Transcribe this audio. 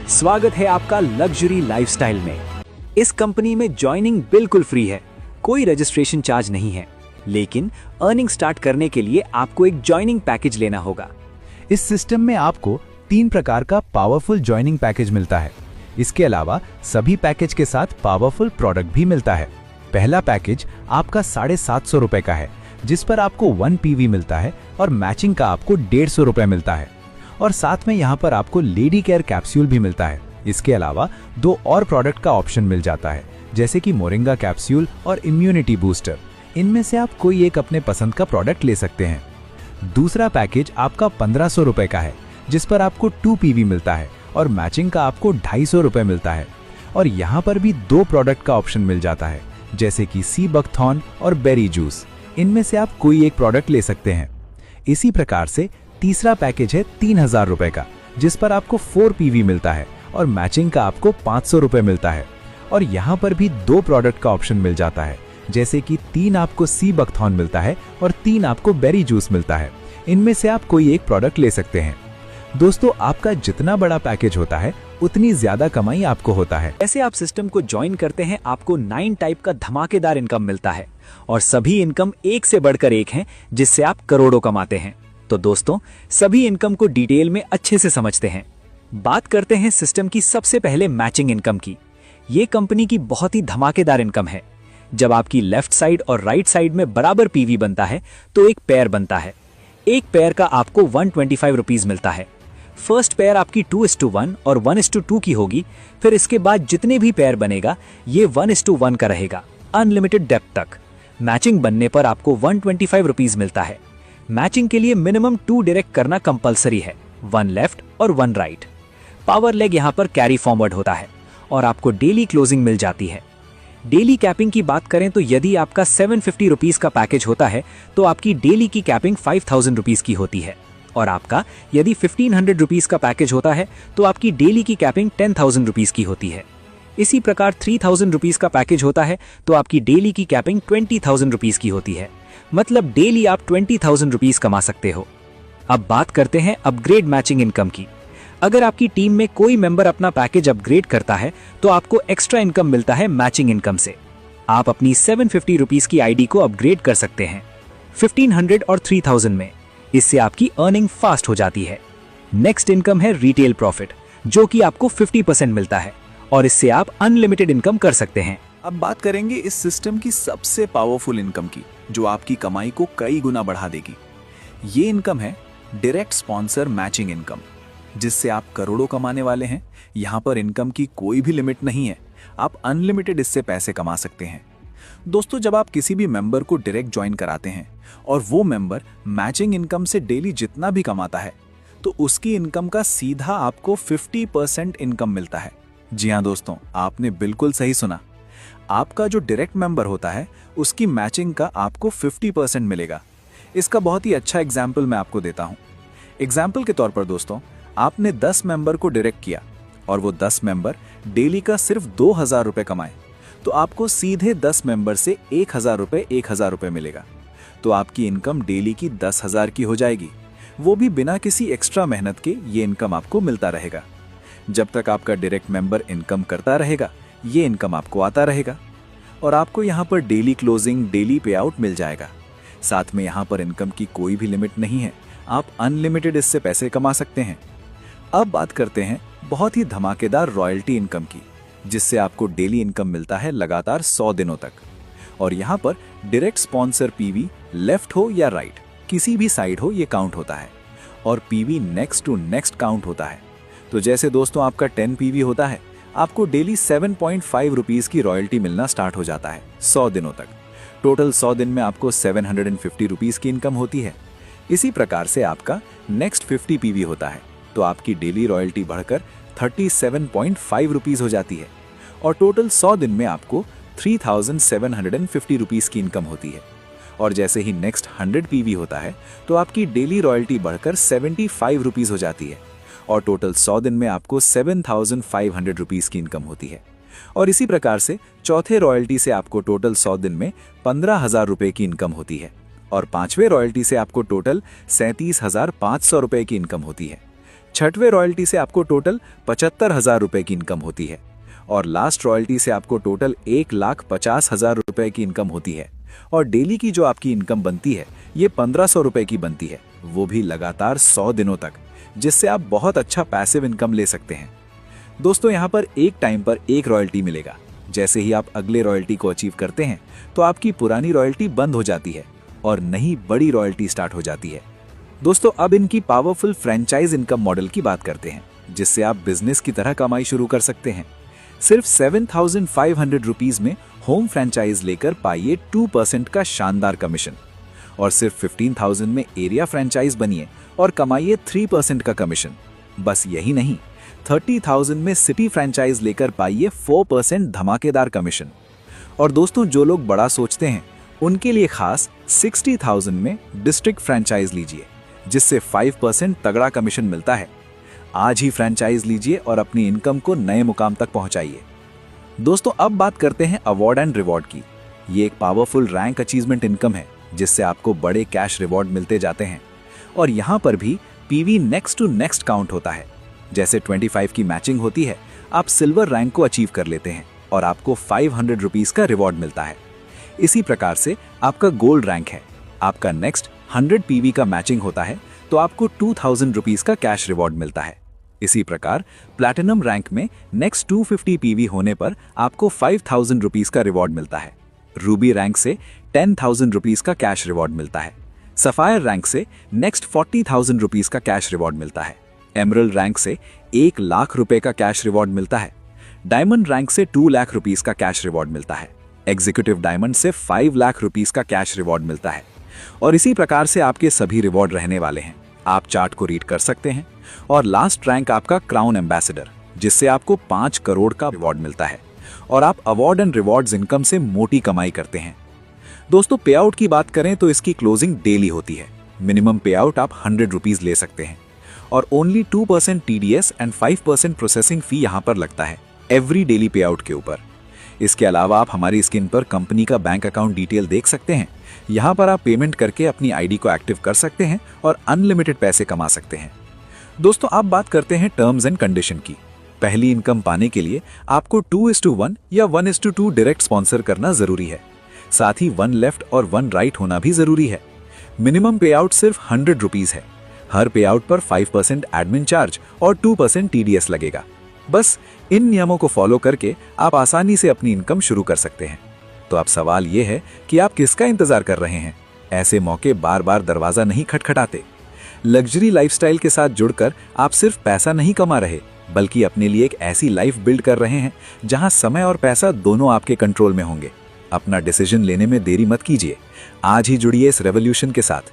स्वागत है आपका लग्जरी लाइफस्टाइल में। इस कंपनी में ज्वाइनिंग बिल्कुल फ्री है, कोई रजिस्ट्रेशन चार्ज नहीं है, लेकिन अर्निंग स्टार्ट करने के लिए आपको एक ज्वाइनिंग पैकेज लेना होगा। इस सिस्टम में आपको 3 प्रकार का पावरफुल ज्वाइनिंग पैकेज मिलता है। इसके अलावा सभी पैकेज के साथ पावरफुल प्रोडक्ट भी मिलता है। पहला पैकेज आपका 750 रुपए का है, जिस पर आपको 1 PV मिलता है और मैचिंग का आपको 150 रुपए मिलता है, और साथ में यहाँ पर आपको लेडी केयर कैप्सूल भी मिलता है। इसके अलावा 2 और प्रोडक्ट का ऑप्शन मिल जाता है, जैसे कि मोरिंगा कैप्सूल और इम्यूनिटी बूस्टर। इनमें से आप कोई एक अपने पसंद का प्रोडक्ट ले सकते हैं। दूसरा पैकेज आपका 1500 रुपए का है, जिस पर आपको 2 PV मिलता है और मैचिंग का आपको 250 रुपए मिलता है, और यहाँ पर भी 2 प्रोडक्ट का ऑप्शन मिल जाता है, जैसे कि सी बकथॉर्न और बेरी जूस। इनमें से आप कोई एक प्रोडक्ट ले सकते हैं। इसी प्रकार से तीसरा पैकेज है 3000 रुपए का, जिस पर आपको 4 PV मिलता है और मैचिंग का आपको 500 रुपए मिलता है, और यहाँ पर भी 2 प्रोडक्ट का ऑप्शन मिल जाता है, जैसे कि 3 आपको सी बकथॉर्न मिलता है और 3 आपको बेरी जूस मिलता है। इनमें से आप कोई एक प्रोडक्ट ले सकते हैं। दोस्तों, आपका जितना बड़ा पैकेज होता है उतनी ज्यादा कमाई आपको होता है। ऐसे आप सिस्टम को ज्वाइन करते हैं, आपको 9 टाइप का धमाकेदार इनकम मिलता है, और सभी इनकम एक से बढ़कर एक हैं, जिससे आप करोड़ों कमाते हैं। तो दोस्तों, सभी इनकम को डिटेल में अच्छे से समझते हैं। बात करते हैं सिस्टम की सबसे पहले मैचिंग इनकम की। ये कंपनी की बहुत ही धमाकेदार इनकम है। जब आपकी लेफ्ट साइड और राइट साइड में बराबर PV बनता है तो एक पेयर बनता है। एक पेयर का आपको 125 रुपीज मिलता है। फर्स्ट पेयर आपकी 2:1 और 1:2 की होगी। फिर इसके बाद जितने भी पेयर बनेगा ये 1:1 का रहेगा, अनलिमिटेड डेप्थ तक। मैचिंग बनने पर आपको 125 रुपीज मिलता है। मैचिंग के लिए मिनिमम 2 डायरेक्ट करना कंपलसरी है, 1 लेफ्ट और 1 राइट। पावर लेग यहाँ पर कैरी फॉरवर्ड होता है और आपको डेली क्लोजिंग मिल जाती है। डेली कैपिंग की बात करें तो यदि आपका 750 रुपीज का पैकेज होता है तो आपकी डेली की कैपिंग 5000 रुपीज की होती है, और आपका यदि 1500 रुपीज का पैकेज होता है तो आपकी डेली की कैपिंग 10,000 रुपीज की होती है। इसी प्रकार 3000 रुपीज का पैकेज होता है तो आपकी डेली की कैपिंग 20,000 रुपीज की होती है। मतलब डेली आप 20,000 रुपीज कमा सकते हो। अब बात करते हैं अपग्रेड मैचिंग इनकम की। अगर आपकी टीम में कोई मेंबर अपना पैकेज अपग्रेड करता है तो आपको एक्स्ट्रा इनकम मिलता है मैचिंग इनकम से। आप अपनी 750 रुपीज की आईडी को अपग्रेड कर सकते हैं 1500 और 3000 में। इससे आपकी अर्निंग फास्ट हो जाती है। नेक्स्ट इनकम है रिटेल प्रॉफिट, जो कि आपको 50% मिलता है, और इससे आप अनलिमिटेड इनकम कर सकते हैं। अब बात करेंगे इस सिस्टम की सबसे पावरफुल इनकम की, जो आपकी कमाई को कई गुना बढ़ा देगी। ये इनकम है डायरेक्ट स्पॉन्सर मैचिंग इनकम, जिससे आप करोड़ों कमाने वाले हैं। यहाँ पर इनकम की कोई भी लिमिट नहीं है, आप अनलिमिटेड इससे पैसे कमा सकते हैं। दोस्तों, जब आप किसी भी मेंबर को डायरेक्ट ज्वाइन कराते हैं और वो मेंबर मैचिंग इनकम से डेली जितना भी कमाता है, तो उसकी इनकम का सीधा आपको 50% इनकम मिलता है। जी हाँ दोस्तों, आपने बिल्कुल सही सुना। आपका जो डायरेक्ट मेंबर होता है उसकी मैचिंग का आपको 50% मिलेगा। इसका बहुत ही अच्छा एग्जाम्पल मैं आपको देता हूँ। एग्जाम्पल के तौर पर दोस्तों, आपने 10 मेंबर को डायरेक्ट किया और वो 10 मेंबर डेली का सिर्फ 2000 रुपए कमाए, तो आपको सीधे 10 मेंबर से 1000 रुपए मिलेगा। तो आपकी इनकम डेली की 10,000 की हो जाएगी, वो भी बिना किसी एक्स्ट्रा मेहनत के। ये इनकम आपको मिलता रहेगा। जब तक आपका डायरेक्ट मेंबर इनकम करता रहेगा, ये इनकम आपको आता रहेगा, और आपको यहाँ पर डेली क्लोजिंग, डेली पे आउट मिल जाएगा। साथ में यहाँ पर इनकम की कोई भी लिमिट नहीं है, आप अनलिमिटेड इससे पैसे कमा सकते हैं। अब बात करते हैं बहुत ही धमाकेदार रॉयल्टी इनकम की, जिससे आपको डेली इनकम मिलता है लगातार 100 दिनों तक। और यहाँ पर डायरेक्ट स्पॉन्सर PV लेफ्ट हो या राइट, किसी भी साइड हो, ये काउंट होता है, और PV next to next count होता है। तो जैसे दोस्तों आपका 10 PV होता है, आपको डेली 7.5 रुपीज की रॉयल्टी मिलना स्टार्ट हो जाता है 100 दिनों तक। टोटल 100 दिन में आपको 750 रुपीज की इनकम होती है। इसी प्रकार से आपका नेक्स्ट 50 PV होता है, तो आपकी डेली रॉयल्टी बढ़कर 37.5 रुपीज हो जाती है, और टोटल 100 दिन में आपको 3750 रुपीज की इनकम होती है। और जैसे ही नेक्स्ट 100 PV होता है, तो आपकी डेली रॉयल्टी बढ़कर 75 रुपीज हो जाती है, और टोटल 100 दिन में आपको 7500 रुपीज की इनकम होती है। और इसी प्रकार से चौथे रॉयल्टी से आपको टोटल 100 दिन में 15,000 रुपए की इनकम होती है, और 5वें रॉयल्टी से आपको टोटल 37,500 रुपए की इनकम होती है। छठवें रॉयल्टी से आपको टोटल 75,000 रुपए की इनकम होती है और लास्ट रॉयल्टी से आपको टोटल 1,50,000 रुपए की इनकम होती है। और डेली की जो आपकी इनकम बनती है ये 1,500 रुपए की बनती है, वो भी लगातार 100 दिनों तक, जिससे आप बहुत अच्छा पैसिव इनकम ले सकते हैं। दोस्तों यहाँ पर एक टाइम पर एक रॉयल्टी मिलेगा। जैसे ही आप अगले रॉयल्टी को अचीव करते हैं तो आपकी पुरानी रॉयल्टी बंद हो जाती है और नई बड़ी रॉयल्टी स्टार्ट हो जाती है। दोस्तों अब इनकी पावरफुल फ्रेंचाइज इनकम मॉडल की बात करते हैं, जिससे आप बिजनेस की तरह कमाई शुरू कर सकते हैं। सिर्फ 7,500 रुपीज में होम फ्रेंचाइज लेकर पाइए 2% का शानदार कमीशन, और सिर्फ 15,000 में एरिया फ्रेंचाइज बनिए और कमाइए 3% का कमीशन। बस यही नहीं, 30,000 में सिटी फ्रेंचाइज लेकर पाइए 4% धमाकेदार कमीशन। और दोस्तों जो लोग बड़ा सोचते हैं उनके लिए खास 60,000 में डिस्ट्रिक्ट फ्रेंचाइज लीजिए, जिससे 5% तगड़ा कमीशन मिलता है। आज ही फ्रेंचाइज लीजिए और अपनी इनकम को नए मुकाम तक पहुंचाइए। दोस्तों अब बात करते हैं अवार्ड एंड रिवॉर्ड की। ये एक पावरफुल रैंक अचीवमेंट इनकम है, जिससे आपको बड़े कैश रिवॉर्ड मिलते जाते हैं। और यहाँ पर भी PV next to next count होता है। जैसे 25 की मैचिंग होती है, आप सिल्वर रैंक को अचीव कर लेते हैं और आपको 500 रुपीज का रिवॉर्ड मिलता है। इसी प्रकार से आपका गोल्ड रैंक है, आपका नेक्स्ट 100 पीवी का मैचिंग होता है तो आपको 2,000 रुपीज का कैश रिवॉर्ड मिलता है। इसी प्रकार प्लैटिनम रैंक में नेक्स्ट 250 पीवी होने पर आपको 5,000 रुपीज का रिवॉर्ड मिलता है। रूबी रैंक से 10,000 रुपीज का कैश रिवॉर्ड मिलता है। सफायर रैंक से नेक्स्ट 40,000 रुपीज का कैश रिवॉर्ड मिलता है। एमरल्ड रैंक से 1 लाख रुपए का कैश रिवॉर्ड मिलता है। डायमंड रैंक से 2 लाख रुपीज का कैश रिवॉर्ड मिलता है। एग्जीक्यूटिव डायमंड से 5 लाख रुपीज का कैश रिवॉर्ड मिलता है। और इसी प्रकार से आपके सभी रिवॉर्ड रहने वाले हैं। आप चार्ट को रीड कर सकते हैं। और लास्ट रैंक आपका क्राउन एम्बेसडर, जिससे आपको 5 करोड़ का रिवॉर्ड मिलता है और आप अवार्ड एंड रिवॉर्ड्स इनकम से मोटी कमाई करते हैं। दोस्तों पे आउट की बात करें तो इसकी क्लोजिंग डेली होती है। मिनिमम पे आउट आप 100 रुपीज ले सकते हैं और only 2% TDS and 5% processing fee यहाँ पर लगता है एवरी डेली पे आउट के ऊपर। इसके अलावा आप हमारी स्क्रीन पर कंपनी का बैंक अकाउंट डिटेल देख सकते हैं। यहाँ पर आप पेमेंट करके अपनी आईडी को एक्टिव कर सकते हैं और अनलिमिटेड पैसे कमा सकते हैं। दोस्तों आप बात करते हैं टर्म्स एंड कंडीशन की। पहली इनकम पाने के लिए आपको 2:1 या 1:2 डायरेक्ट स्पॉन्सर करना जरूरी है। साथ ही 1 लेफ्ट और 1 राइट होना भी जरूरी है। मिनिमम पे आउट सिर्फ 100 रुपीज है। हर पे आउट पर 5% एडमिन चार्ज और 2% TDS लगेगा। बस इन नियमों को फॉलो करके आप आसानी से अपनी इनकम शुरू कर सकते हैं। तो अब सवाल ये है कि आप किसका इंतजार कर रहे हैं? ऐसे मौके बार बार दरवाजा नहीं खटखटाते। लग्जरी लाइफस्टाइल के साथ जुड़कर आप सिर्फ पैसा नहीं कमा रहे, बल्कि अपने लिए एक ऐसी लाइफ बिल्ड कर रहे हैं जहां समय और पैसा दोनों आपके कंट्रोल में होंगे। अपना डिसीजन लेने में देरी मत कीजिए। आज ही जुड़िए इस रेवोल्यूशन के साथ।